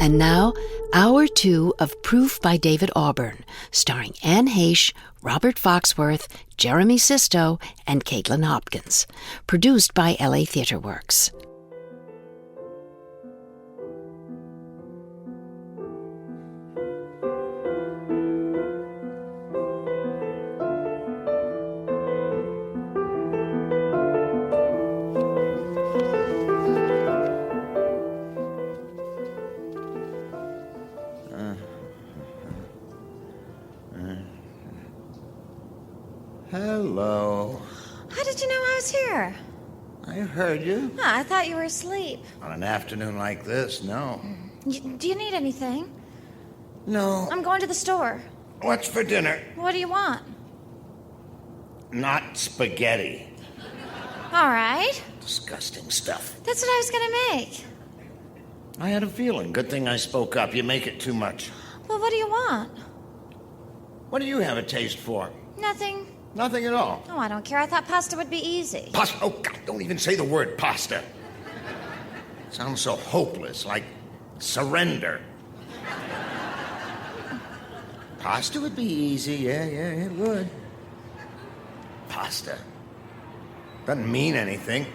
And now, Hour 2 of Proof by David Auburn, starring Anne Heche, Robert Foxworth, Jeremy Sisto, and Kaitlin Hopkins. Produced by LA Theatre Works. Hello. How did you know I was here? I heard you. Oh, I thought you were asleep. On an afternoon like this, no. Do you need anything? No. I'm going to the store. What's for dinner? What do you want? Not spaghetti. All right. Disgusting stuff. That's what I was going to make. I had a feeling. Good thing I spoke up. You make it too much. Well, what do you want? What do you have a taste for? Nothing. Nothing at all. Oh, I don't care. I thought pasta would be easy. Pasta? Oh, God, don't even say the word pasta. Sounds so hopeless, like surrender. Pasta would be easy. Yeah, it would. Pasta. Doesn't mean anything.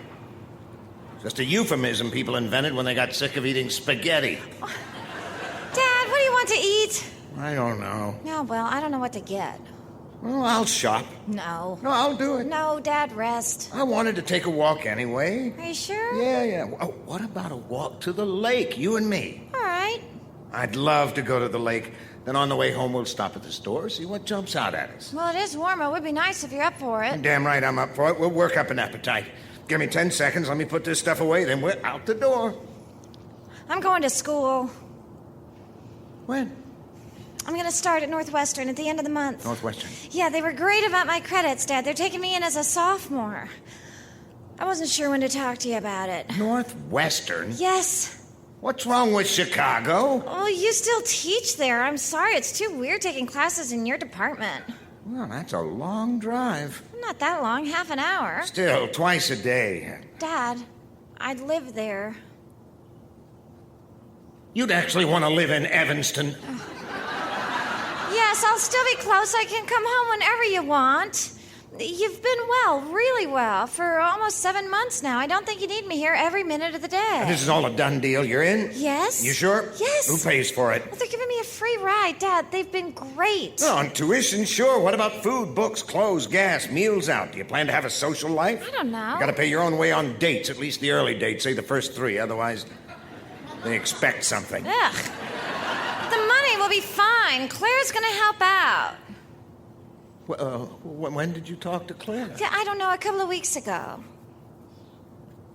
Just a euphemism people invented when they got sick of eating spaghetti. Dad, what do you want to eat? I don't know. Oh, well, I don't know what to get. Well, I'll shop. No. No, I'll do it. No, Dad, rest. I wanted to take a walk anyway. Are you sure? Yeah. Oh, what about a walk to the lake, you and me? All right. I'd love to go to the lake. Then on the way home, we'll stop at the store, see what jumps out at us. Well, it is warm. It would be nice if you're up for it. Damn right I'm up for it. We'll work up an appetite. Give me 10 seconds. Let me put this stuff away, then we're out the door. I'm going to school. When? I'm going to start at Northwestern at the end of the month. Northwestern? Yeah, they were great about my credits, Dad. They're taking me in as a sophomore. I wasn't sure when to talk to you about it. Northwestern? Yes. What's wrong with Chicago? Oh, you still teach there. I'm sorry. It's too weird taking classes in your department. Well, that's a long drive. Not that long, half an hour. Still, twice a day. Dad, I'd live there. You'd actually want to live in Evanston. Yes, I'll still be close. I can come home whenever you want. You've been well, really well, for almost 7 months now. I don't think you need me here every minute of the day. This is all a done deal. You're in? Yes. You sure? Yes. Who pays for it? Well, they're giving me a free ride, Dad. They've been great. Well, on tuition, sure. What about food, books, clothes, gas, meals out? Do you plan to have a social life? I don't know. You gotta pay your own way on dates, at least the early dates, say the first 3. Otherwise, they expect something. Ugh. The money will be fine. Claire's gonna help out. When did you talk to Claire? I don't know, a couple of weeks ago.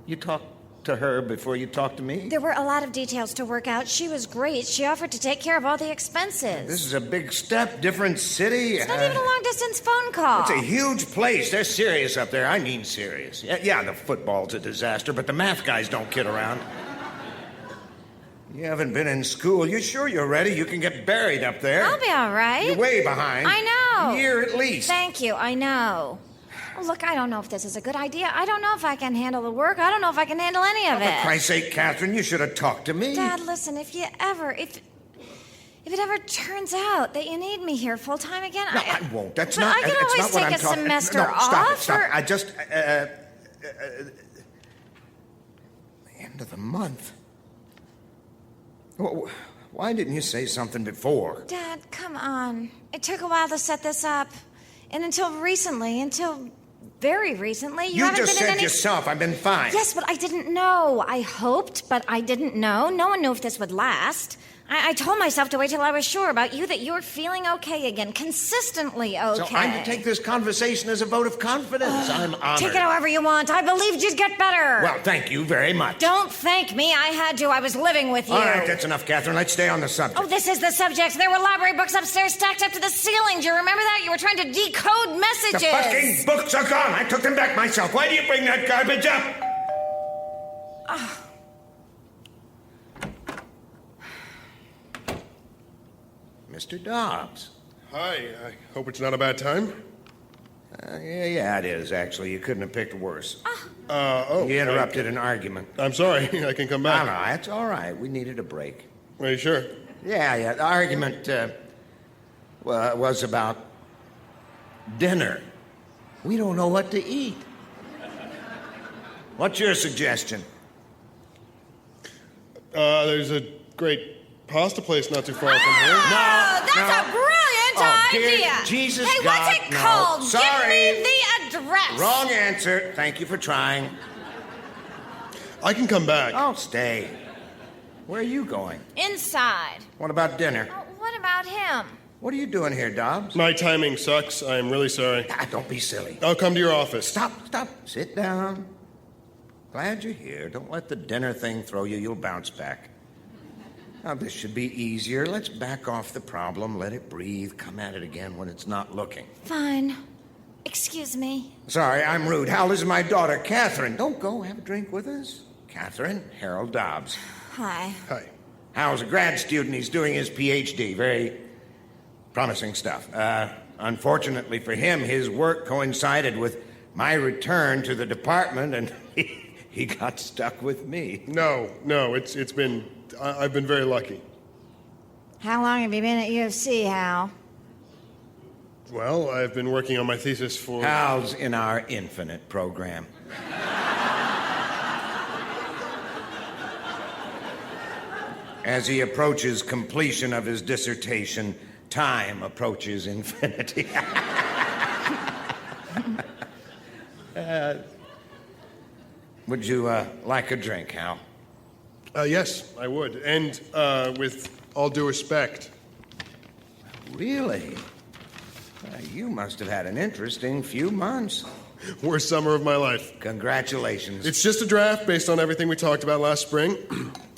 You talked to her before you talked to me? There were a lot of details to work out. She was great. She offered to take care of all the expenses. This is a big step, different city. It's not even a long-distance phone call. It's a huge place. They're serious up there. I mean serious. Yeah, the football's a disaster, but the math guys don't kid around. You haven't been in school. You sure you're ready? You can get buried up there. I'll be all right. You're way behind. I know. A year at least. Thank you, I know. Oh, look, I don't know if this is a good idea. I don't know if I can handle the work. I don't know if I can handle any of it. For Christ's sake, Catherine, you should have talked to me. Dad, listen, if it ever turns out that you need me here full time again, No, I won't. That's but not. I can it's always not what take I'm a talking. semester No, off. Stop it. Or... I just. The end of the month. Why didn't you say something before? Dad, come on. It took a while to set this up. And until very recently, you haven't just been in said any... yourself, I've been fine. Yes, but I didn't know. I hoped, but I didn't know. No one knew if this would last. I told myself to wait till I was sure about you, that you were feeling okay again, consistently okay. So I'm to take this conversation as a vote of confidence. I'm honored. Take it however you want. I believed you'd get better. Well, thank you very much. Don't thank me. I had to. I was living with you. All right, that's enough, Catherine. Let's stay on the subject. Oh, this is the subject. There were library books upstairs stacked up to the ceiling. Do you remember that? You were trying to decode messages. The fucking books are gone. I took them back myself. Why do you bring that garbage up? Mr. Dobbs. Hi, I hope it's not a bad time. Yeah, it is, actually. You couldn't have picked worse. Oh. You interrupted an argument. I'm sorry. I can come back. No, that's all right. We needed a break. Are you sure? Yeah. The argument was about dinner. We don't know what to eat. What's your suggestion? There's a great pasta place not too far from here. Oh, that's a brilliant dear idea. Jesus hey, God, what's it no. called? Sorry. Give me the address. Wrong answer. Thank you for trying. I can come back. I'll stay. Where are you going? Inside. What about dinner? Oh, what about him? What are you doing here, Dobbs? My timing sucks. I'm really sorry. Don't be silly. I'll come to your office. Stop. Sit down. Glad you're here. Don't let the dinner thing throw you. You'll bounce back. Now, this should be easier. Let's back off the problem, let it breathe, come at it again when it's not looking. Fine. Excuse me. Sorry, I'm rude. Hal, this is my daughter, Catherine. Don't go. Have a drink with us. Catherine, Harold Dobbs. Hi. Hi. Hal's a grad student. He's doing his Ph.D. Very promising stuff. Unfortunately for him, his work coincided with my return to the department, and he got stuck with me. No, it's been... I've been very lucky. How long have you been at U of C, Hal? Well, I've been working on my thesis for... Hal's in our infinite program. As he approaches completion of his dissertation, time approaches infinity. Would you like a drink, Hal? Yes, I would. And with all due respect. Really? You must have had an interesting few months. Worst summer of my life. Congratulations. It's just a draft based on everything we talked about last spring.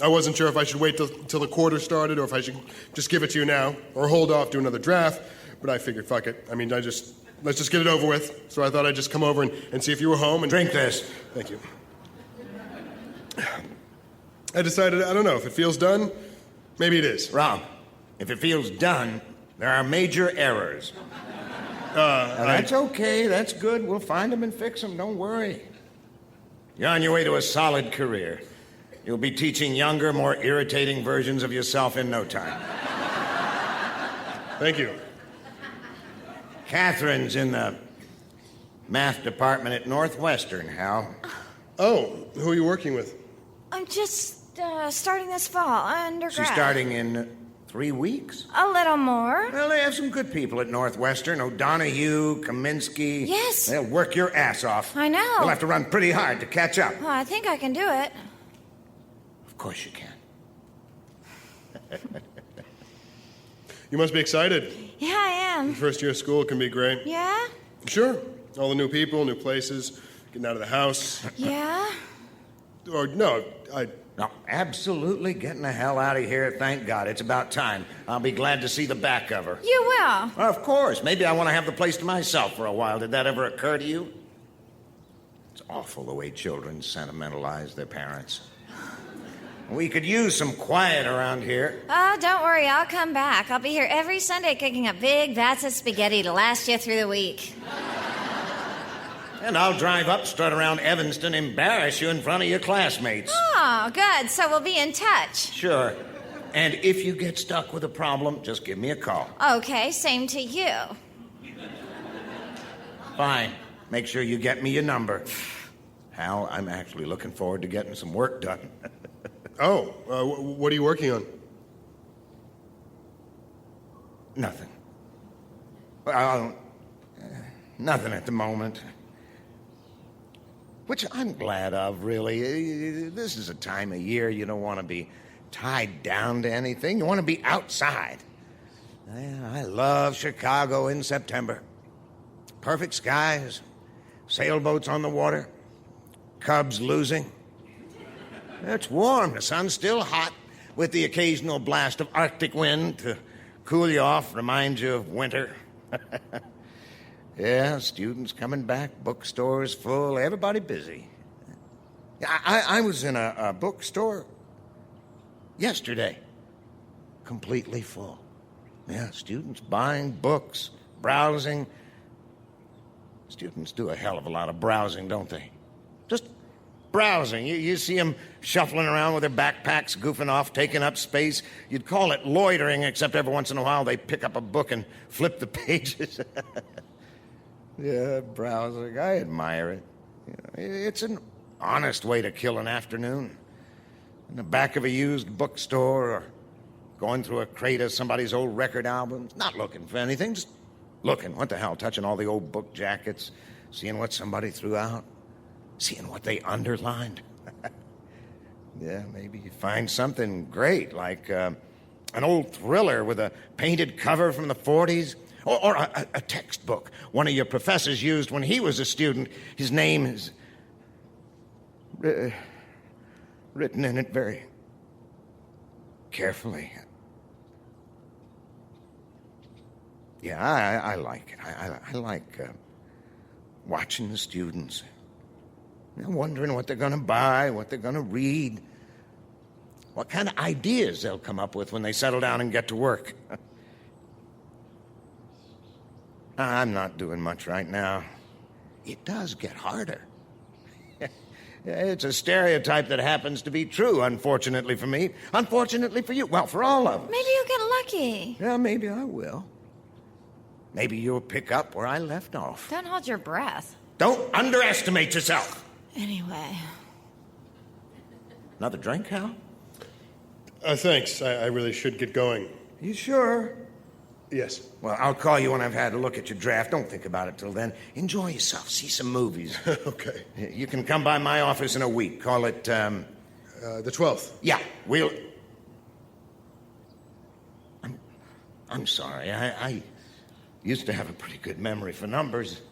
I wasn't sure if I should wait till the quarter started or if I should just give it to you now or hold off to another draft, but I figured, fuck it. I mean, let's just get it over with. So I thought I'd just come over and see if you were home and... Drink this. Thank you. I decided, I don't know, if it feels done, maybe it is. Wrong. If it feels done, there are major errors. That's okay. That's good. We'll find them and fix them. Don't worry. You're on your way to a solid career. You'll be teaching younger, more irritating versions of yourself in no time. Thank you. Catherine's in the math department at Northwestern, Hal. Oh, who are you working with? I'm just starting this fall, undergrad. She's starting in 3 weeks. A little more. Well, they have some good people at Northwestern. O'Donoghue, Kaminsky. Yes. They'll work your ass off. I know. You'll have to run pretty hard to catch up. Well, I think I can do it. Of course you can. You must be excited. Yeah, I am. First year of school can be great. Yeah? Sure. All the new people, new places, getting out of the house. Yeah? Or, no, No, absolutely getting the hell out of here. Thank God. It's about time. I'll be glad to see the back of her. You will. Well, of course. Maybe I want to have the place to myself for a while. Did that ever occur to you? It's awful the way children sentimentalize their parents. We could use some quiet around here. Oh, don't worry. I'll come back. I'll be here every Sunday cooking up big vats of spaghetti to last you through the week. And I'll drive up, strut around Evanston, embarrass you in front of your classmates. Oh, good. So we'll be in touch. Sure. And if you get stuck with a problem, just give me a call. Okay, same to you. Fine. Make sure you get me your number. Hal, I'm actually looking forward to getting some work done. what are you working on? Nothing. Well, nothing at the moment. Which I'm glad of, really. This is a time of year you don't want to be tied down to anything. You want to be outside. I love Chicago in September. Perfect skies, sailboats on the water, Cubs losing. It's warm, the sun's still hot, with the occasional blast of Arctic wind to cool you off, remind you of winter. Yeah, students coming back, bookstores full, everybody busy. I was in a bookstore yesterday, completely full. Yeah, students buying books, browsing. Students do a hell of a lot of browsing, don't they? Just browsing. You see them shuffling around with their backpacks, goofing off, taking up space. You'd call it loitering, except every once in a while they pick up a book and flip the pages. Yeah, browsing. I admire it. It's an honest way to kill an afternoon. In the back of a used bookstore or going through a crate of somebody's old record albums. Not looking for anything, just looking. What the hell? Touching all the old book jackets, seeing what somebody threw out, seeing what they underlined. Yeah, maybe you find something great, like an old thriller with a painted cover from the 40s, or a textbook one of your professors used when he was a student. His name is written in it very carefully. Yeah, I like it. I like watching the students, wondering what they're going to buy, what they're going to read, what kind of ideas they'll come up with when they settle down and get to work. I'm not doing much right now. It does get harder. It's a stereotype that happens to be true, unfortunately for me. Unfortunately for you. Well, for all of us. Maybe you'll get lucky. Yeah, maybe I will. Maybe you'll pick up where I left off. Don't hold your breath. Don't underestimate yourself. Anyway. Another drink, Hal? Thanks. I really should get going. You sure? Yes. Well, I'll call you when I've had a look at your draft. Don't think about it till then. Enjoy yourself. See some movies. Okay. You can come by my office in a week. Call it, the 12th. Yeah, we'll... I'm sorry. I used to have a pretty good memory for numbers.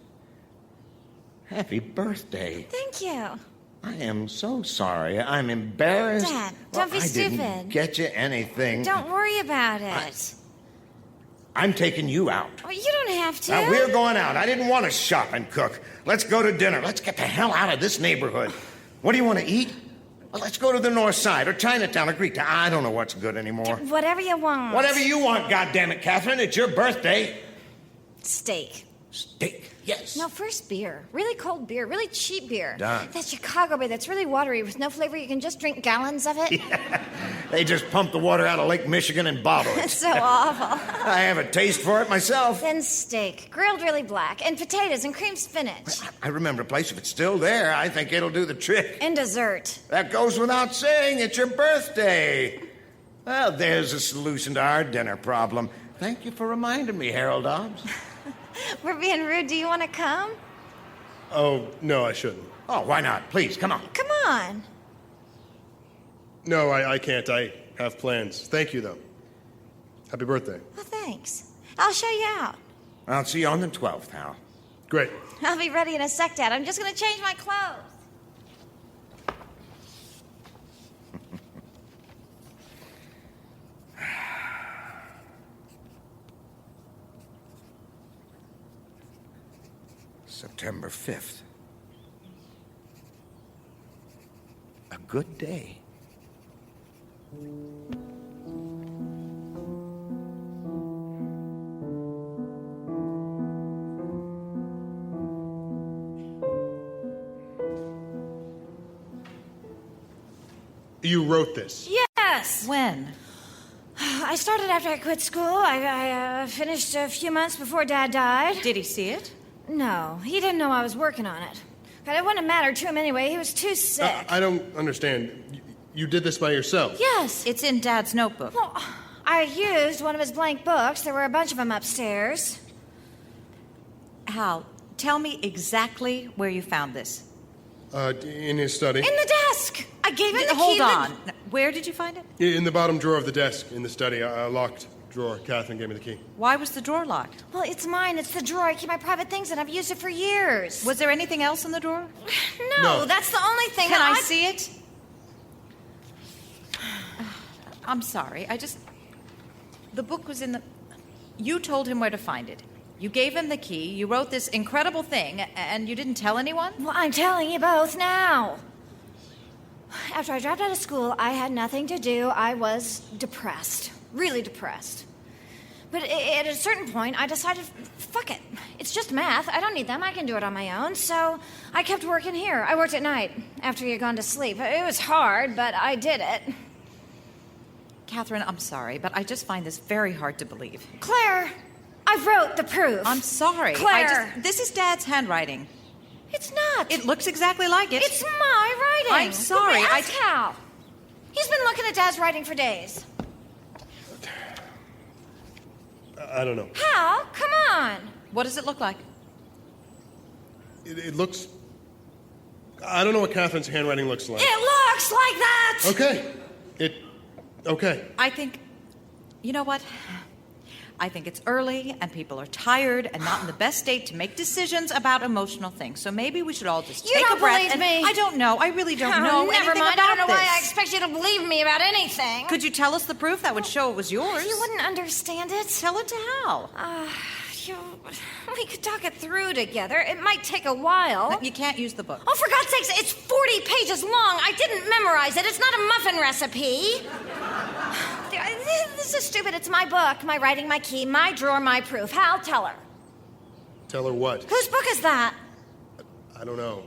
Happy birthday. Thank you. I am so sorry. I'm embarrassed. Dad, don't be stupid. I didn't get you anything. Don't worry about it. I'm taking you out. Oh, you don't have to. We're going out. I didn't want to shop and cook. Let's go to dinner. Let's get the hell out of this neighborhood. What do you want to eat? Well, let's go to the North Side or Chinatown or Greektown. I don't know what's good anymore. Whatever you want. Whatever you want, goddammit, Catherine. It's your birthday. Steak. Steak, yes. No, first beer. Really cold beer. Really cheap beer. Done. That Chicago beer that's really watery with no flavor. You can just drink gallons of it. Yeah. They just pump the water out of Lake Michigan and bottle it. It's so awful. I have a taste for it myself. Then steak. Grilled really black. And potatoes and cream spinach. I remember a place. If it's still there, I think it'll do the trick. And dessert. That goes without saying. It's your birthday. Well, there's a solution to our dinner problem. Thank you for reminding me, Harold Dobbs. We're being rude. Do you want to come? Oh, no, I shouldn't. Oh, why not? Please, come on. Come on. No, I can't. I have plans. Thank you, though. Happy birthday. Well, thanks. I'll show you out. I'll see you on the 12th, Hal. Great. I'll be ready in a sec, Dad. I'm just going to change my clothes. September 5th. A good day. You wrote this? Yes. When? I started after I quit school. I finished a few months before Dad died. Did he see it? No, he didn't know I was working on it. But it wouldn't have mattered to him anyway. He was too sick. I don't understand. You did this by yourself? Yes. It's in Dad's notebook. Well, I used one of his blank books. There were a bunch of them upstairs. Hal, tell me exactly where you found this. In his study. In the desk. I gave him the key. Hold on. Where did you find it? In the bottom drawer of the desk in the study. A locked drawer. Kaitlin gave me the key. Why was the drawer locked? Well, it's mine. It's the drawer. I keep my private things in. I've used it for years. Was there anything else in the drawer? No, No. that's the only thing. Can that I see it? I'm sorry. The book was in the... You told him where to find it. You gave him the key. You wrote this incredible thing, and you didn't tell anyone? Well, I'm telling you both now. After I dropped out of school, I had nothing to do. I was depressed. Really depressed. But at a certain point, I decided, fuck it. It's just math. I don't need them. I can do it on my own. So I kept working here. I worked at night after you'd gone to sleep. It was hard, but I did it. Catherine, I'm sorry, but I just find this very hard to believe. Claire, I wrote the proof. I'm sorry. Claire. This is Dad's handwriting. It's not. It looks exactly like it. It's my writing. I'm sorry. Ask Hal. He's been looking at Dad's writing for days. I don't know. Hal, come on. What does it look like? It looks... I don't know what Catherine's handwriting looks like. It looks like that. Okay. Okay. I think... You know what? I think it's early, and people are tired and not in the best state to make decisions about emotional things. So maybe we should all just take a breath. You don't believe me. I don't know. I really don't know Never anything mind. about I don't know why I this. expect you to believe me about anything. Could you tell us the proof? That would show it was yours. You wouldn't understand it. Tell it to Hal. We could talk it through together. It might take a while. You can't use the book. Oh, for God's sakes, it's 40 pages long. I didn't memorize it. It's not a muffin recipe. This is stupid. It's my book, my writing, my key, my drawer, my proof. Hal, tell her. Tell her what? Whose book is that? I don't know.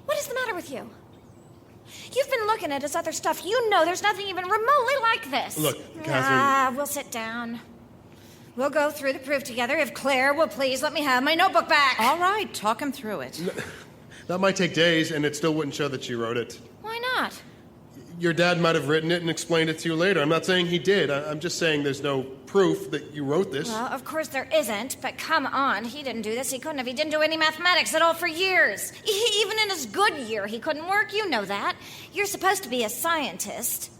What is the matter with you? You've been looking at his other stuff. You know there's nothing even remotely like this. Look, Catherine... We'll sit down. We'll go through the proof together. If Claire will please let me have my notebook back. All right, talk him through it. That might take days, and it still wouldn't show that she wrote it. Why not? Your dad might have written it and explained it to you later. I'm not saying he did. I'm just saying there's no proof that you wrote this. Well, of course there isn't, but come on. He didn't do this. He couldn't have. He didn't do any mathematics at all for years. Even in his good year, he couldn't work. You know that. You're supposed to be a scientist.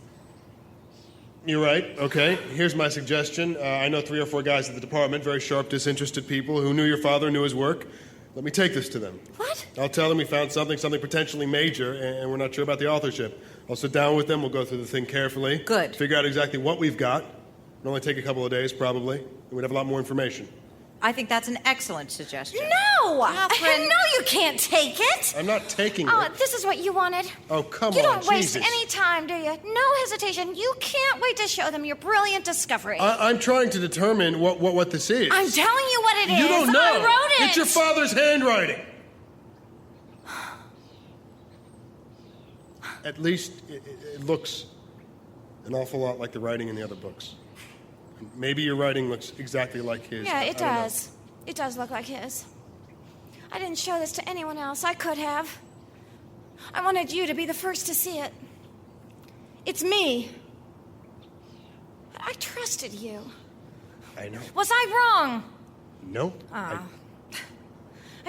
You're right. Okay. Here's my suggestion. I know 3 or 4 guys at the department, very sharp, disinterested people who knew your father, knew his work. Let me take this to them. What? I'll tell them we found something potentially major, and we're not sure about the authorship. I'll sit down with them. We'll go through the thing carefully. Good. Figure out exactly what we've got. It'll only take a couple of days, probably. And we'd have a lot more information. I think that's an excellent suggestion. No! Catherine. No, you can't take it! I'm not taking Oh, it. this is what you wanted. Oh, come You on, don't waste Jesus. any time, do you? No hesitation. You can't wait to show them your brilliant discovery. I'm trying to determine what this is. I'm telling you what it is. You don't know. I wrote it. It's your father's handwriting. At least it looks an awful lot like the writing in the other books. Maybe your writing looks exactly like his. Yeah, I it don't know. does. It does look like his. I didn't show this to anyone else. I could have. I wanted you to be the first to see it. It's me. I trusted you. I know. Was I wrong? No. I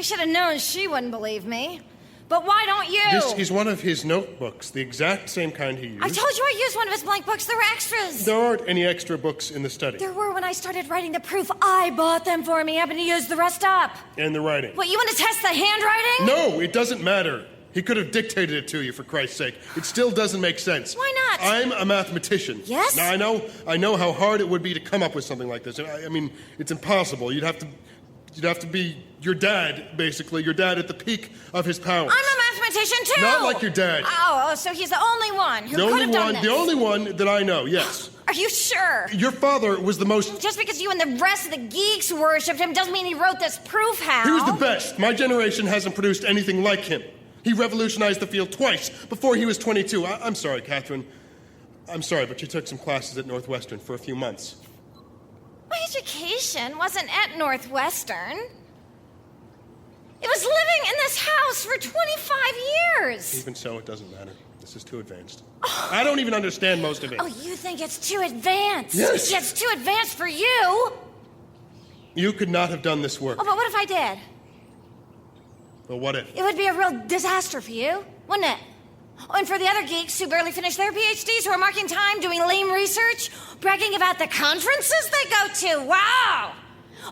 should have known she wouldn't believe me. But why don't you? This is one of his notebooks, the exact same kind he used. I told you I used one of his blank books. There were extras. There aren't any extra books in the study. There were when I started writing the proof. I bought them for me. Happened to use the rest up. And the writing. What, you want to test the handwriting? No, it doesn't matter. He could have dictated it to you, for Christ's sake. It still doesn't make sense. Why not? I'm a mathematician. Yes? Now, I know how hard it would be to come up with something like this. I mean, it's impossible. You'd have to be your dad, basically. Your dad at the peak of his powers. I'm a mathematician, too. Not like your dad. Oh, so he's the only one who could have done this. The only one that I know, yes. Are you sure? Your father was the most... Just because you and the rest of the geeks worshipped him doesn't mean he wrote this proof, Hal. He was the best. My generation hasn't produced anything like him. He revolutionized the field twice before he was 22. I'm sorry, Catherine. I'm sorry, but you took some classes at Northwestern for a few months. My education wasn't at Northwestern. It was living in this house for 25 years. Even so, it doesn't matter. This is too advanced. I don't even understand most of it. Oh, you think it's too advanced? Yes. It's too advanced for you. You could not have done this work. Oh, but what if I did? Well, what if? It would be a real disaster for you, wouldn't it? Oh, and for the other geeks who barely finished their PhDs, who are marking time doing lame research, bragging about the conferences they go to. Wow!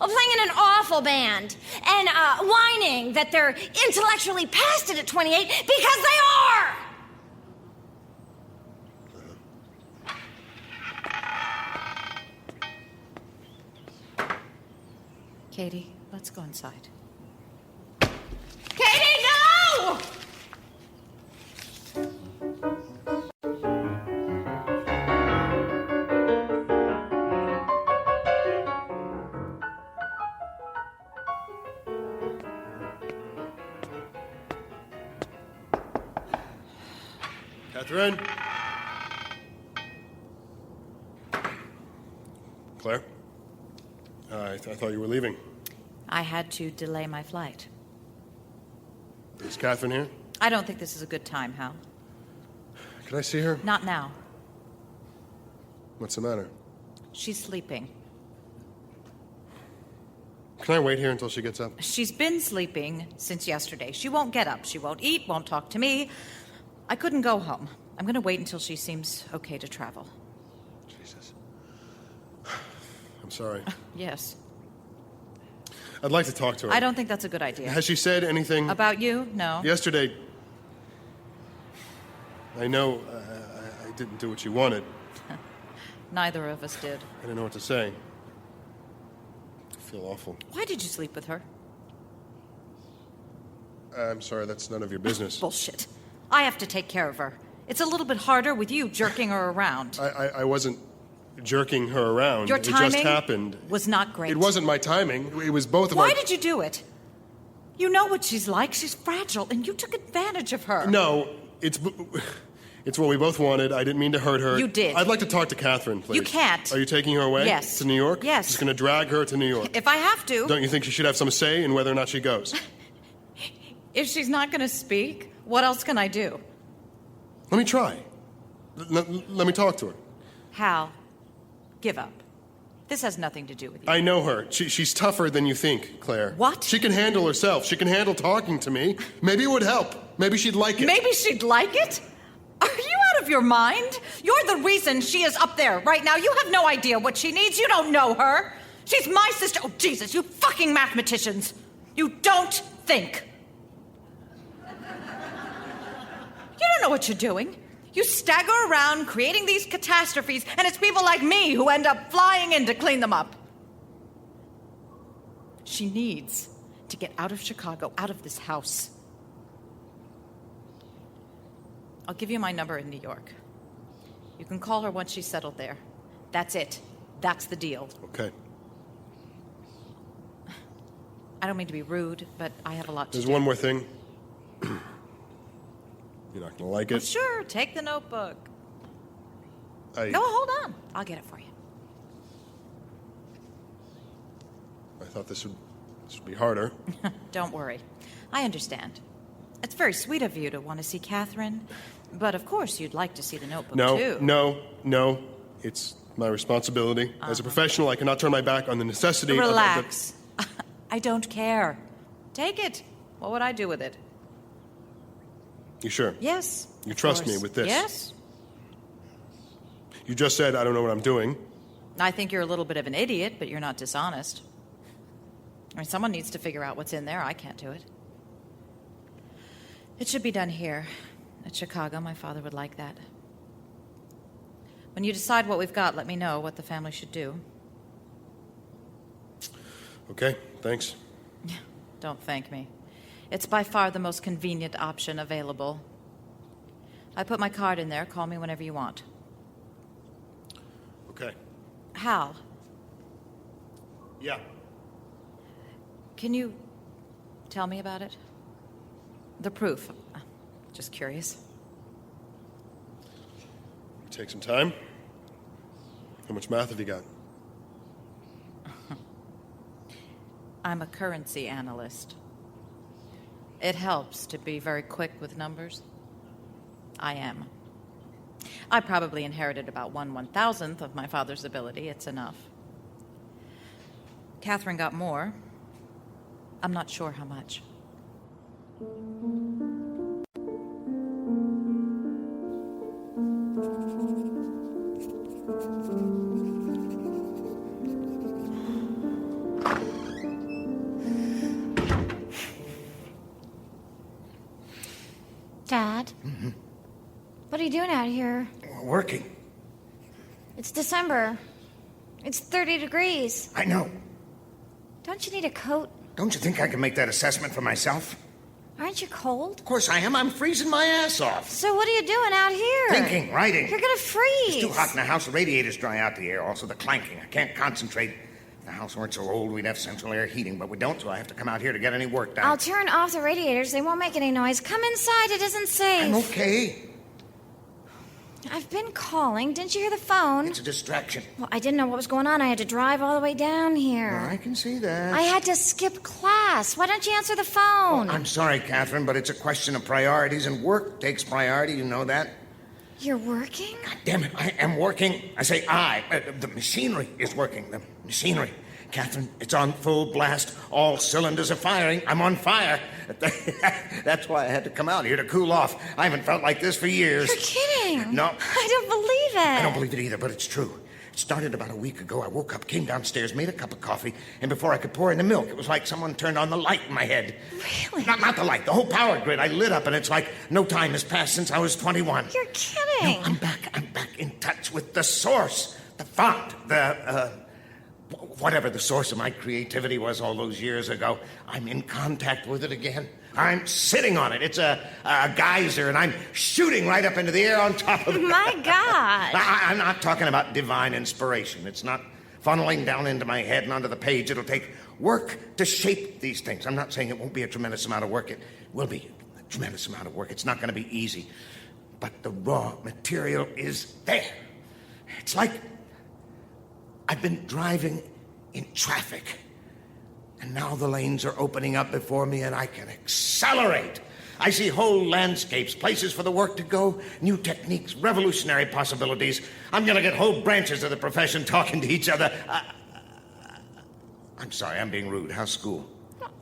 Oh, playing in an awful band and whining that they're intellectually past it at 28 because they are! Katie, let's go inside. Katie, no! Catherine? Claire? I thought you were leaving. I had to delay my flight. Is Catherine here? I don't think this is a good time, Hal. Can I see her? Not now. What's the matter? She's sleeping. Can I wait here until she gets up? She's been sleeping since yesterday. She won't get up. She won't eat, won't talk to me. I couldn't go home. I'm going to wait until she seems okay to travel. Jesus. I'm sorry. Yes. I'd like to talk to her. I don't think that's a good idea. Has she said anything? About you? No. Yesterday, I know I didn't do what you wanted. Neither of us did. I didn't know what to say. I feel awful. Why did you sleep with her? I'm sorry, that's none of your business. Bullshit. I have to take care of her. It's a little bit harder with you jerking her around. I wasn't jerking her around. Your timing It just happened. was not great. It wasn't my timing. It was both of our... Why did you do it? You know what she's like. She's fragile, and you took advantage of her. No, it's what we both wanted. I didn't mean to hurt her. You did. I'd like to talk to Catherine, please. You can't. Are you taking her away? Yes. To New York? Yes. Just going to drag her to New York. If I have to. Don't you think she should have some say in whether or not she goes? If she's not going to speak, what else can I do? Let me try. Let me talk to her. Hal, give up. This has nothing to do with you. I know her. She's tougher than you think, Claire. What? She can handle herself. She can handle talking to me. Maybe it would help. Maybe she'd like it. Maybe she'd like it? Are you out of your mind? You're the reason she is up there right now. You have no idea what she needs. You don't know her. She's my sister. Oh, Jesus, you fucking mathematicians. You don't think. You don't know what you're doing. You stagger around creating these catastrophes, and it's people like me who end up flying in to clean them up. She needs to get out of Chicago, out of this house. I'll give you my number in New York. You can call her once she's settled there. That's it. That's the deal. Okay. I don't mean to be rude, but I have a lot to There's do. one more thing. You're not going to like it. Sure, take the notebook. I No, hold on. I'll get it for you. thought this would be harder. Don't worry. I understand. It's very sweet of you to want to see Catherine, but of course you'd like to see the notebook, too. No. It's my responsibility. As a professional, I cannot turn my back on the necessity of... Relax. I don't care. Take it. What would I do with it? You sure? Yes. You of trust me course. with this? Yes. You just said, I don't know what I'm doing. I think you're a little bit of an idiot, but you're not dishonest. I mean, someone needs to figure out what's in there. I can't do it. It should be done here, at Chicago. My father would like that. When you decide what we've got, let me know what the family should do. Okay, thanks. Don't thank me. It's by far the most convenient option available. I put my card in there. Call me whenever you want. Okay. Hal, Yeah. can you tell me about it? The proof. Just curious. Take some time. How much math have you got? I'm a currency analyst. It helps to be very quick with numbers. I am. I probably inherited about 1/1000th of my father's ability. It's enough. Catherine got more. I'm not sure how much. Dad? What are you doing out here? Working. It's December. It's 30 degrees. I know. Don't you need a coat? Don't you think I can make that assessment for myself? Aren't you cold? Of course I am. I'm freezing my ass off. So what are you doing out here? Thinking, writing. You're gonna freeze. It's too hot in the house. The radiators dry out the air. Also the clanking. I can't concentrate. If the house weren't so old, we'd have central air heating, but we don't, so I have to come out here to get any work done. I'll turn off the radiators. They won't make any noise. Come inside. It isn't safe. I'm okay. I've been calling. Didn't you hear the phone? It's a distraction. Well, I didn't know what was going on. I had to drive all the way down here. I can see that. I had to skip class. Why don't you answer the phone? I'm sorry, Catherine, but it's a question of priorities, and work takes priority. You know that? You're working? God damn it, I am working. I say the machinery is working. The machinery. Catherine, it's on full blast. All cylinders are firing. I'm on fire. That's why I had to come out here to cool off. I haven't felt like this for years. You're kidding. No. I don't believe it. I don't believe it either, but it's true. It started about a week ago. I woke up, came downstairs, made a cup of coffee, and before I could pour in the milk, it was like someone turned on the light in my head. Really? Not the light, the whole power grid. I lit up, and it's like no time has passed since I was 21. You're kidding. No, I'm back in touch with the source, the font, whatever the source of my creativity was all those years ago. I'm in contact with it again. I'm sitting on it. It's a geyser, and I'm shooting right up into the air on top of it. My God. I'm not talking about divine inspiration. It's not funneling down into my head and onto the page. It'll take work to shape these things. I'm not saying it won't be a tremendous amount of work. It will be a tremendous amount of work. It's not going to be easy. But the raw material is there. It's like I've been driving in traffic, and now the lanes are opening up before me, and I can accelerate. I see whole landscapes, places for the work to go, new techniques, revolutionary possibilities. I'm going to get whole branches of the profession talking to each other. I'm sorry, I'm being rude. How's school?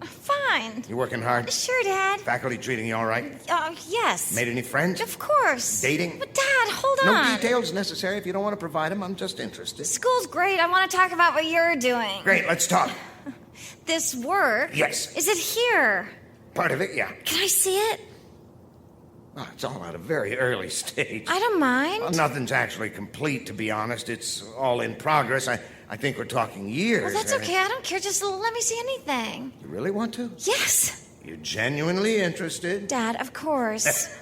Fine. You working hard? Sure, Dad. Faculty treating you all right? Yes. Made any friends? Of course. Dating? But, Dad, hold No on. details necessary. If you don't want to provide them, I'm just interested. School's great. I want to talk about what you're doing. Great, let's talk. This work? Yes. Is it here? Part of it, yeah. Can I see it? Well, it's all at a very early stage. I don't mind. Well, nothing's actually complete, to be honest. It's all in progress. I think we're talking years. Well, that's okay. I don't care. Just let me see anything. You really want to? Yes. You're genuinely interested? Dad, of course.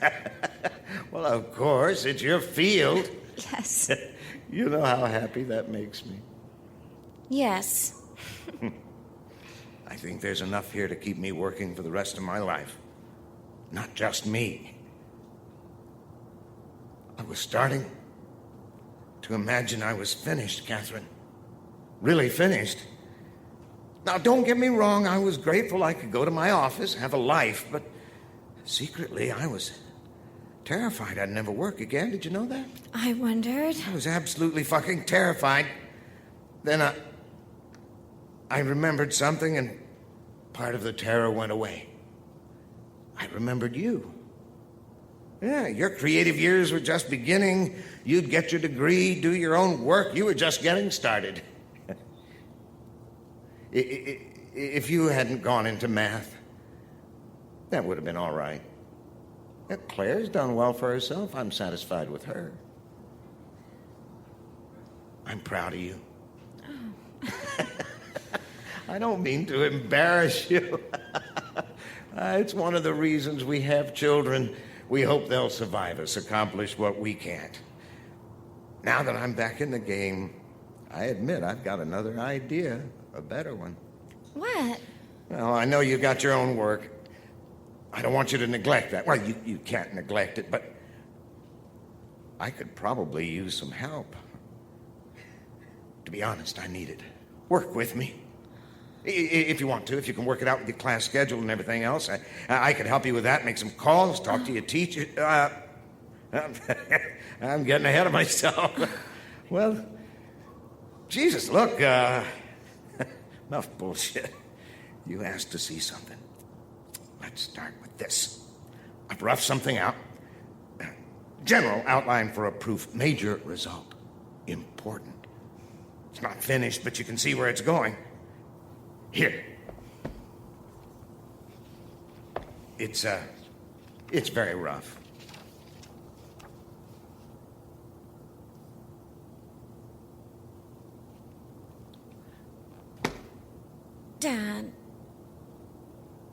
Well, of course. It's your field. Yes. You know how happy that makes me. Yes. I think there's enough here to keep me working for the rest of my life. Not just me. I was starting to imagine I was finished, Catherine. Really finished. Now, don't get me wrong, I was grateful I could go to my office, have a life, but secretly I was terrified I'd never work again. Did you know that? I wondered. I was absolutely fucking terrified. Then I remembered something, and part of the terror went away. I remembered you. Yeah, your creative years were just beginning. You'd get your degree, do your own work. You were just getting started. If you hadn't gone into math, that would have been all right. Yeah, Claire's done well for herself. I'm satisfied with her. I'm proud of you. Oh. I don't mean to embarrass you. It's one of the reasons we have children. We hope they'll survive us, accomplish what we can't. Now that I'm back in the game, I admit I've got another idea, a better one. What? Well, I know you got your own work. I don't want you to neglect that. Well, you can't neglect it, but I could probably use some help. To be honest, I need it. Work with me. If you want to, if you can work it out with your class schedule and everything else, I could help you with that, make some calls, talk to your teacher. I'm getting ahead of myself. Well, Jesus, look, enough bullshit. You asked to see something. Let's start with this. I've roughed something out. General outline for a proof. Major result. Important. It's not finished, but you can see where it's going. Here. It's very rough. Dad,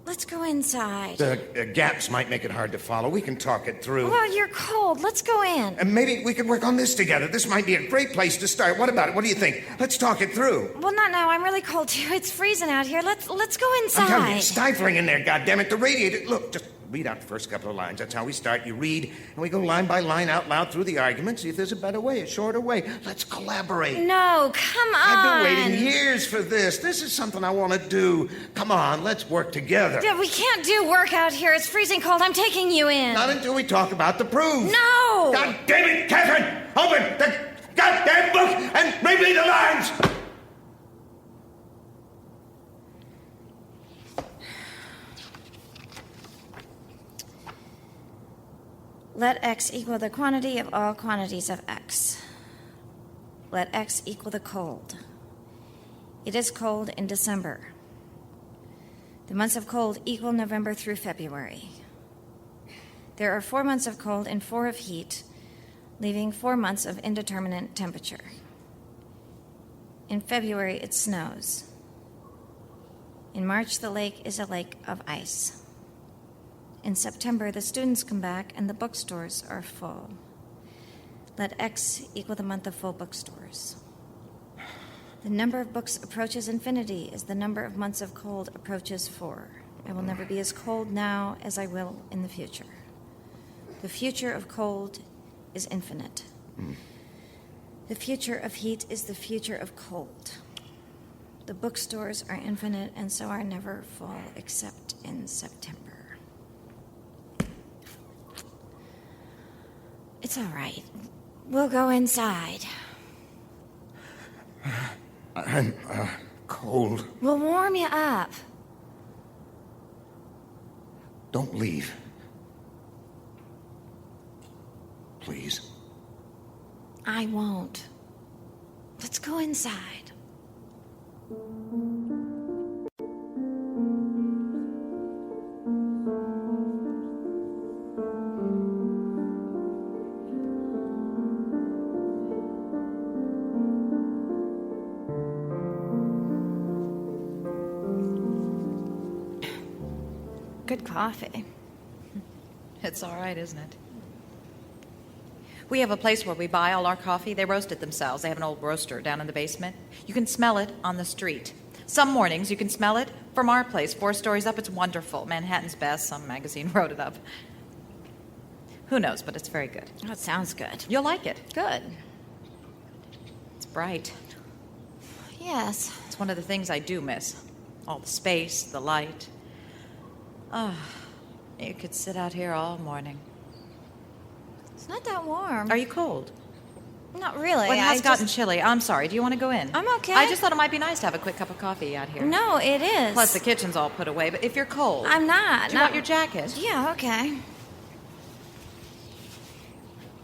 let's go inside. The gaps might make it hard to follow. We can talk it through. Well, you're cold. Let's go in. And maybe we could work on this together. This might be a great place to start. What about it? What do you think? Let's talk it through. Well, not now. I'm really cold, too. It's freezing out here. Let's go inside. I'm telling you, it's stifling in there, goddammit. The radiator... Look, just read out the first couple of lines. That's how we start. You read, and we go line by line out loud through the argument, see if there's a better way, a shorter way. Let's collaborate. No, come on. I've been waiting years for this. This is something I want to do. Come on, let's work together. Yeah, we can't do work out here. It's freezing cold. I'm taking you in. Not until we talk about the proof. No! God damn it, Catherine! Open the goddamn book and read me the lines! Let x equal the quantity of all quantities of x. Let x equal the cold. It is cold in December. The months of cold equal November through February. There are 4 months of cold and 4 of heat, leaving 4 months of indeterminate temperature. In February, it snows. In March, the lake is a lake of ice. In September, the students come back and the bookstores are full. Let x equal the month of full bookstores. The number of books approaches infinity as the number of months of cold approaches 4. I will never be as cold now as I will in the future. The future of cold is infinite. The future of heat is the future of cold. The bookstores are infinite and so are never full except in September. It's all right. We'll go inside. I'm cold. We'll warm you up. Don't leave. Please. I won't. Let's go inside. Good coffee. It's all right, isn't it? We have a place where we buy all our coffee. They roast it themselves. They have an old roaster down in the basement. You can smell it on the street. Some mornings you can smell it from our place, 4 stories up. It's wonderful. Manhattan's best. Some magazine wrote it up. Who knows, but it's very good. That sounds good. You'll like it. Good. It's bright. Yes. It's one of the things I do miss. All the space, the light. Oh, you could sit out here all morning. It's not that warm. Are you cold? Not really. Well, it has gotten chilly. I'm sorry. Do you want to go in? I'm okay. I just thought it might be nice to have a quick cup of coffee out here. No, it is. Plus, the kitchen's all put away. But if you're cold... I'm not. Do you want your jacket? Yeah, okay.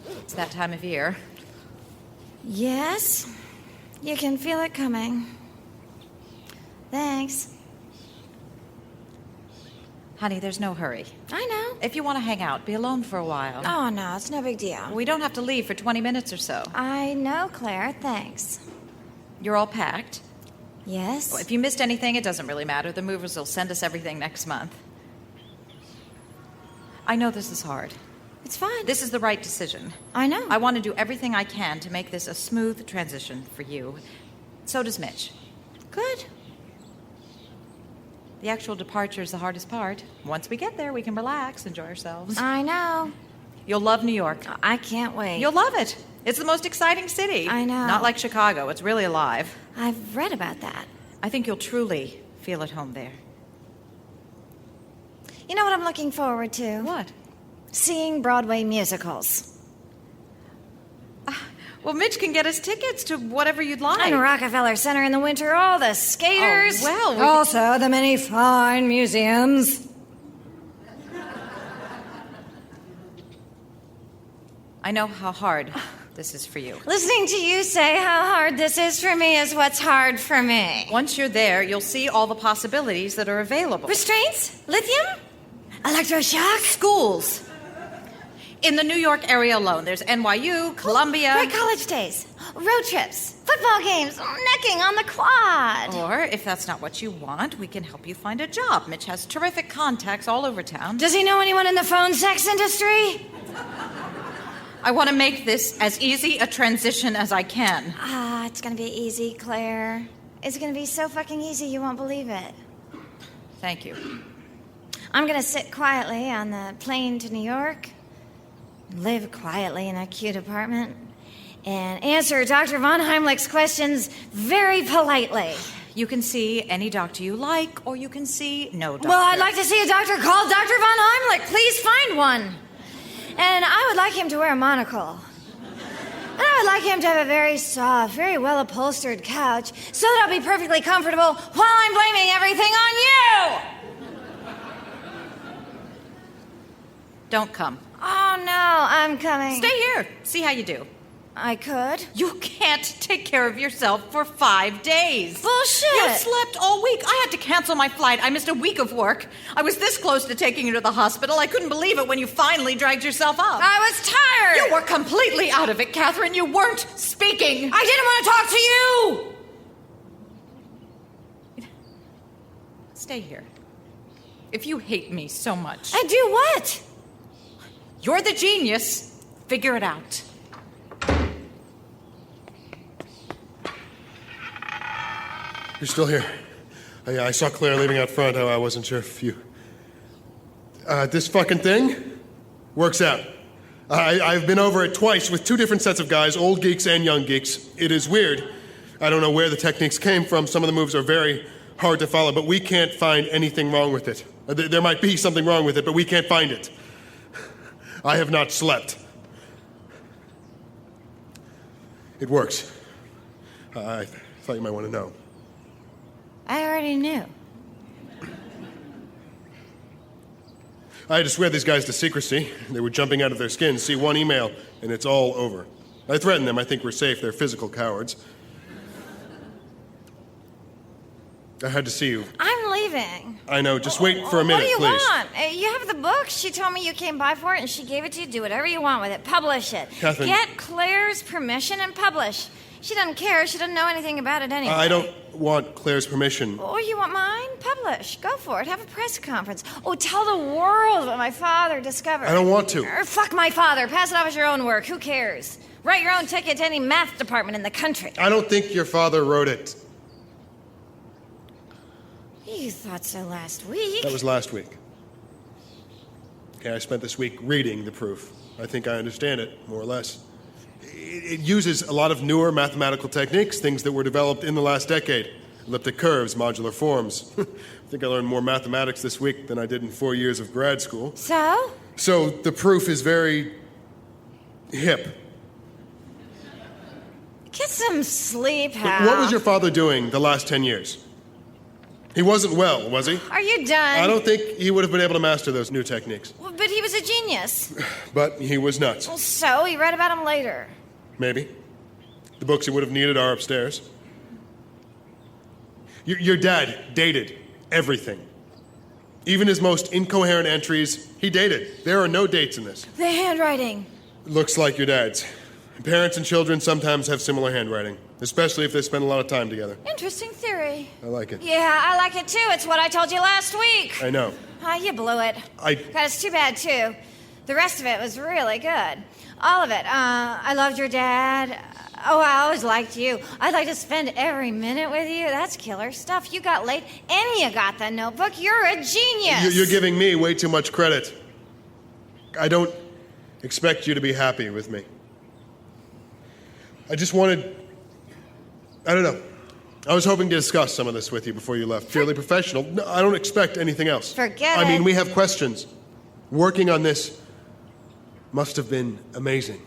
It's that time of year. Yes. You can feel it coming. Thanks. Honey, there's no hurry. I know. If you want to hang out, be alone for a while. Oh, no, it's no big deal. We don't have to leave for 20 minutes or so. I know, Claire. Thanks. You're all packed? Yes. Well, if you missed anything, it doesn't really matter. The movers will send us everything next month. I know this is hard. It's fine. This is the right decision. I know. I want to do everything I can to make this a smooth transition for you. So does Mitch. Good. The actual departure is the hardest part. Once we get there, we can relax, enjoy ourselves. I know. You'll love New York. I can't wait. You'll love it. It's the most exciting city. I know. Not like Chicago. It's really alive. I've read about that. I think you'll truly feel at home there. You know what I'm looking forward to? What? Seeing Broadway musicals. Well, Mitch can get us tickets to whatever you'd like. And Rockefeller Center in the winter, all the skaters. Oh, well, we also the many fine museums. I know how hard this is for you. Listening to you say how hard this is for me is what's hard for me. Once you're there, you'll see all the possibilities that are available. Restraints? Lithium? Electroshock? Schools. In the New York area alone, there's NYU, Columbia. Great college days. Road trips. Football games. Necking on the quad. Or, if that's not what you want, we can help you find a job. Mitch has terrific contacts all over town. Does he know anyone in the phone sex industry? I want to make this as easy a transition as I can. It's gonna be easy, Claire. It's gonna be so fucking easy you won't believe it. Thank you. I'm gonna sit quietly on the plane to New York, live quietly in a cute apartment, and answer Dr. von Heimlich's questions very politely. You can see any doctor you like, or you can see no doctor. Well, I'd like to see a doctor called Dr. von Heimlich. Please find one. And I would like him to wear a monocle. And I would like him to have a very soft, very well-upholstered couch so that I'll be perfectly comfortable while I'm blaming everything on you! Don't come. Oh, no, I'm coming. Stay here. See how you do. I could. You can't take care of yourself for 5 days. Bullshit! You slept all week. I had to cancel my flight. I missed a week of work. I was this close to taking you to the hospital. I couldn't believe it when you finally dragged yourself up. I was tired! You were completely out of it, Catherine. You weren't speaking. I didn't want to talk to you! Stay here. If you hate me so much. And do what? You're the genius. Figure it out. You're still here. I saw Claire leaving out front. I wasn't sure if you... this fucking thing works out. I've been over it twice with 2 different sets of guys, old geeks and young geeks. It is weird. I don't know where the techniques came from. Some of the moves are very hard to follow, but we can't find anything wrong with it. There might be something wrong with it, but we can't find it. I have not slept. It works. I thought you might want to know. I already knew. I had to swear these guys to secrecy. They were jumping out of their skins. See one email, and it's all over. I threatened them. I think we're safe. They're physical cowards. I had to see you. I'm leaving. I know. Just wait for a minute, please. What do you want? You have the book. She told me you came by for it, and she gave it to you. Do whatever you want with it. Publish it. Kaitlin. Get Claire's permission and publish. She doesn't care. She doesn't know anything about it anyway. I don't want Claire's permission. Or you want mine? Publish. Go for it. Have a press conference. Oh, tell the world what my father discovered. I don't want to. Or fuck my father. Pass it off as your own work. Who cares? Write your own ticket to any math department in the country. I don't think your father wrote it. You thought so last week. That was last week. Okay, I spent this week reading the proof. I think I understand it, more or less. It uses a lot of newer mathematical techniques, things that were developed in the last decade. Elliptic curves, modular forms. I think I learned more mathematics this week than I did in 4 years of grad school. So? So the proof is very hip. Get some sleep, Hal. What was your father doing the last 10 years? He wasn't well, was he? Are you done? I don't think he would have been able to master those new techniques. Well, but he was a genius. But he was nuts. Well, so? You read about him later. Maybe. The books he would have needed are upstairs. Your dad dated everything. Even his most incoherent entries, he dated. There are no dates in this. The handwriting. Looks like your dad's. Parents and children sometimes have similar handwriting, especially if they spend a lot of time together. Interesting theory. I like it. Yeah, I like it too. It's what I told you last week. I know. You blew it. God, it's too bad too. The rest of it was really good. All of it. I loved your dad. Oh, I always liked you. I'd like to spend every minute with you. That's killer stuff. You got late and you got the notebook. You're a genius. You're giving me way too much credit. I don't expect you to be happy with me. I just wanted... I don't know. I was hoping to discuss some of this with you before you left. Purely professional. No, I don't expect anything else. Forget it. I mean, we have questions. Working on this must have been amazing.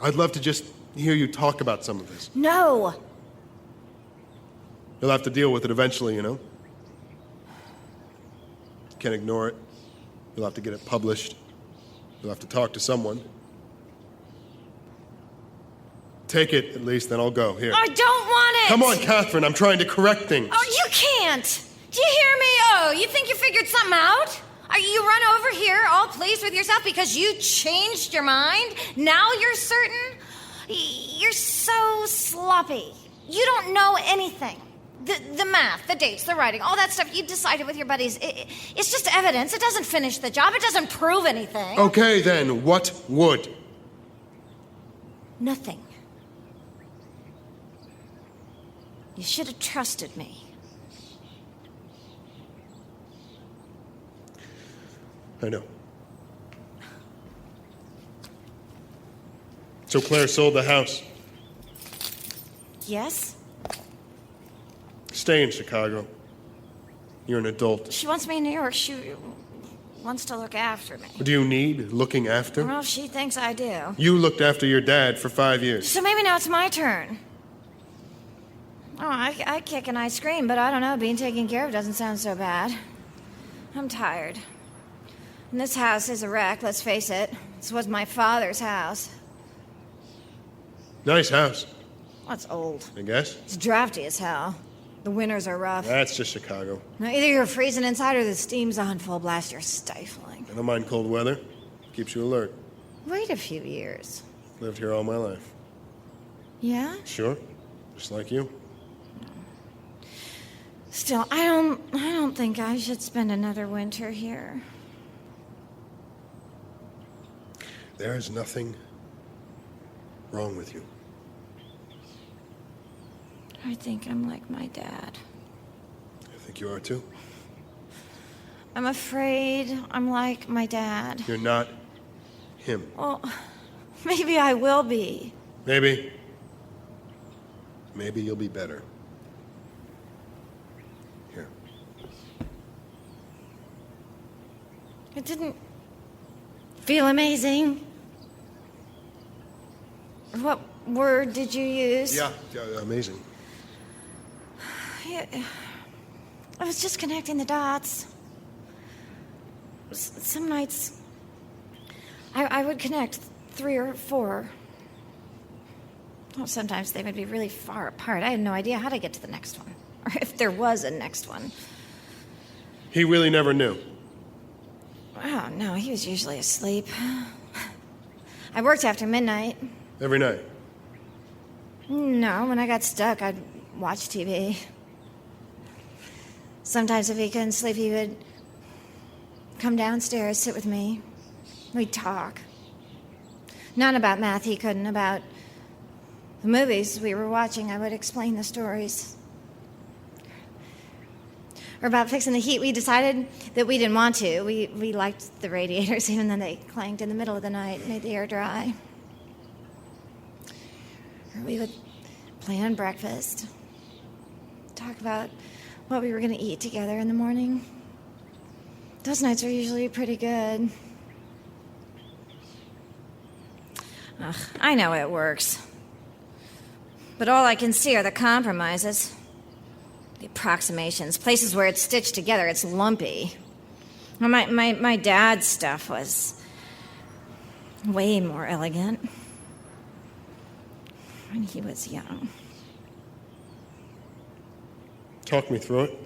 I'd love to just hear you talk about some of this. No. You'll have to deal with it eventually, you know? You can't ignore it. You'll have to get it published. You'll have to talk to someone. Take it, at least, then I'll go. Here. I don't want it! Come on, Catherine, I'm trying to correct things. Oh, you can't! Do you hear me? Oh, you think you figured something out? Are you run over here all pleased with yourself because you changed your mind? Now you're certain? You're so sloppy. You don't know anything. The math, the dates, the writing, all that stuff you decided with your buddies, it's just evidence. It doesn't finish the job. It doesn't prove anything. Okay, then, what would? Nothing. You should have trusted me. I know. So Claire sold the house. Yes? Stay in Chicago. You're an adult. She wants me in New York. She wants to look after me. Do you need looking after? Well, she thinks I do. You looked after your dad for 5 years. So maybe now it's my turn. Oh, I kick and I scream, but I don't know. Being taken care of doesn't sound so bad. I'm tired. And this house is a wreck, let's face it. This was my father's house. Nice house, Well, it's old. I guess. It's drafty as hell. The winters are rough. That's just Chicago. Now, either you're freezing inside or the steam's on full blast. You're stifling. I don't mind cold weather. Keeps you alert. Wait a few years. Lived here all my life. Yeah? Sure. Just like you. Still, I don't think I should spend another winter here. There is nothing wrong with you. I think I'm like my dad. I think you are too. I'm afraid I'm like my dad. You're not him. Well, maybe I will be. Maybe. Maybe you'll be better. Here. It didn't feel amazing. What word did you use? Yeah, amazing. I was just connecting the dots. Some nights I would connect 3 or 4. Well, sometimes they would be really far apart. I had no idea how to get to the next one, or if there was a next one. He really never knew. Oh, no, he was usually asleep. I worked after midnight. Every night. No, when I got stuck, I'd watch TV. Sometimes if he couldn't sleep, he would come downstairs, sit with me. We'd talk. Not about math, he couldn't. About the movies we were watching, I would explain the stories. Or about fixing the heat. We decided that we didn't want to. We liked the radiators, even though they clanged in the middle of the night and made the air dry. Or we would plan breakfast. Talk about what we were going to eat together in the morning. Those nights are usually pretty good. Ugh, I know it works. But all I can see are the compromises. The approximations, places where it's stitched together, it's lumpy. Well, my dad's stuff was way more elegant when he was young. Talk me through it.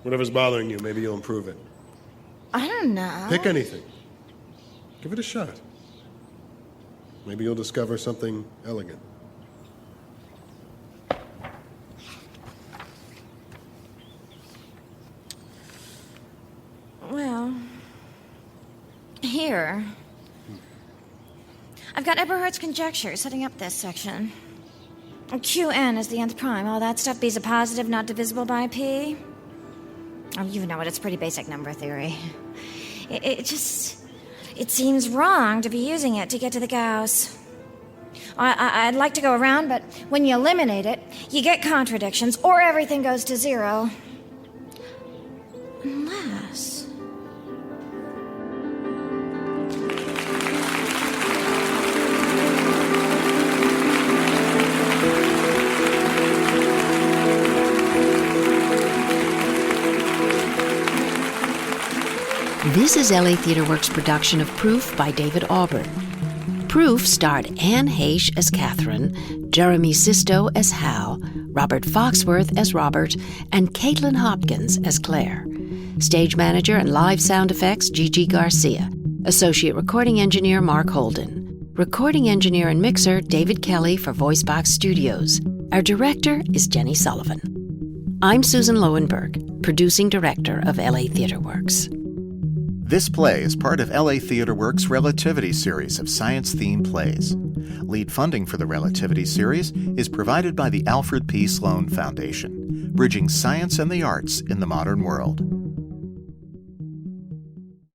Whatever's bothering you, maybe you'll improve it. I don't know. Pick anything. Give it a shot. Maybe you'll discover something elegant. Well, here. I've got Eberhardt's conjecture setting up this section. Qn is the nth prime. All that stuff B's a positive, not divisible by P. Oh, you know it. It's pretty basic number theory. It seems wrong to be using it to get to the Gauss. I'd like to go around, but when you eliminate it, you get contradictions, or everything goes to 0. Unless... This is LA Theatre Works' production of Proof by David Auburn. Proof starred Anne Heche as Catherine, Jeremy Sisto as Hal, Robert Foxworth as Robert, and Kaitlin Hopkins as Claire. Stage manager and live sound effects, Gigi Garcia. Associate recording engineer, Mark Holden. Recording engineer and mixer, David Kelly for VoiceBox Studios. Our director is Jenny Sullivan. I'm Susan Loewenberg, producing director of LA Theatre Works. This play is part of LA Theatre Works' Relativity Series of science-themed plays. Lead funding for the Relativity Series is provided by the Alfred P. Sloan Foundation, bridging science and the arts in the modern world.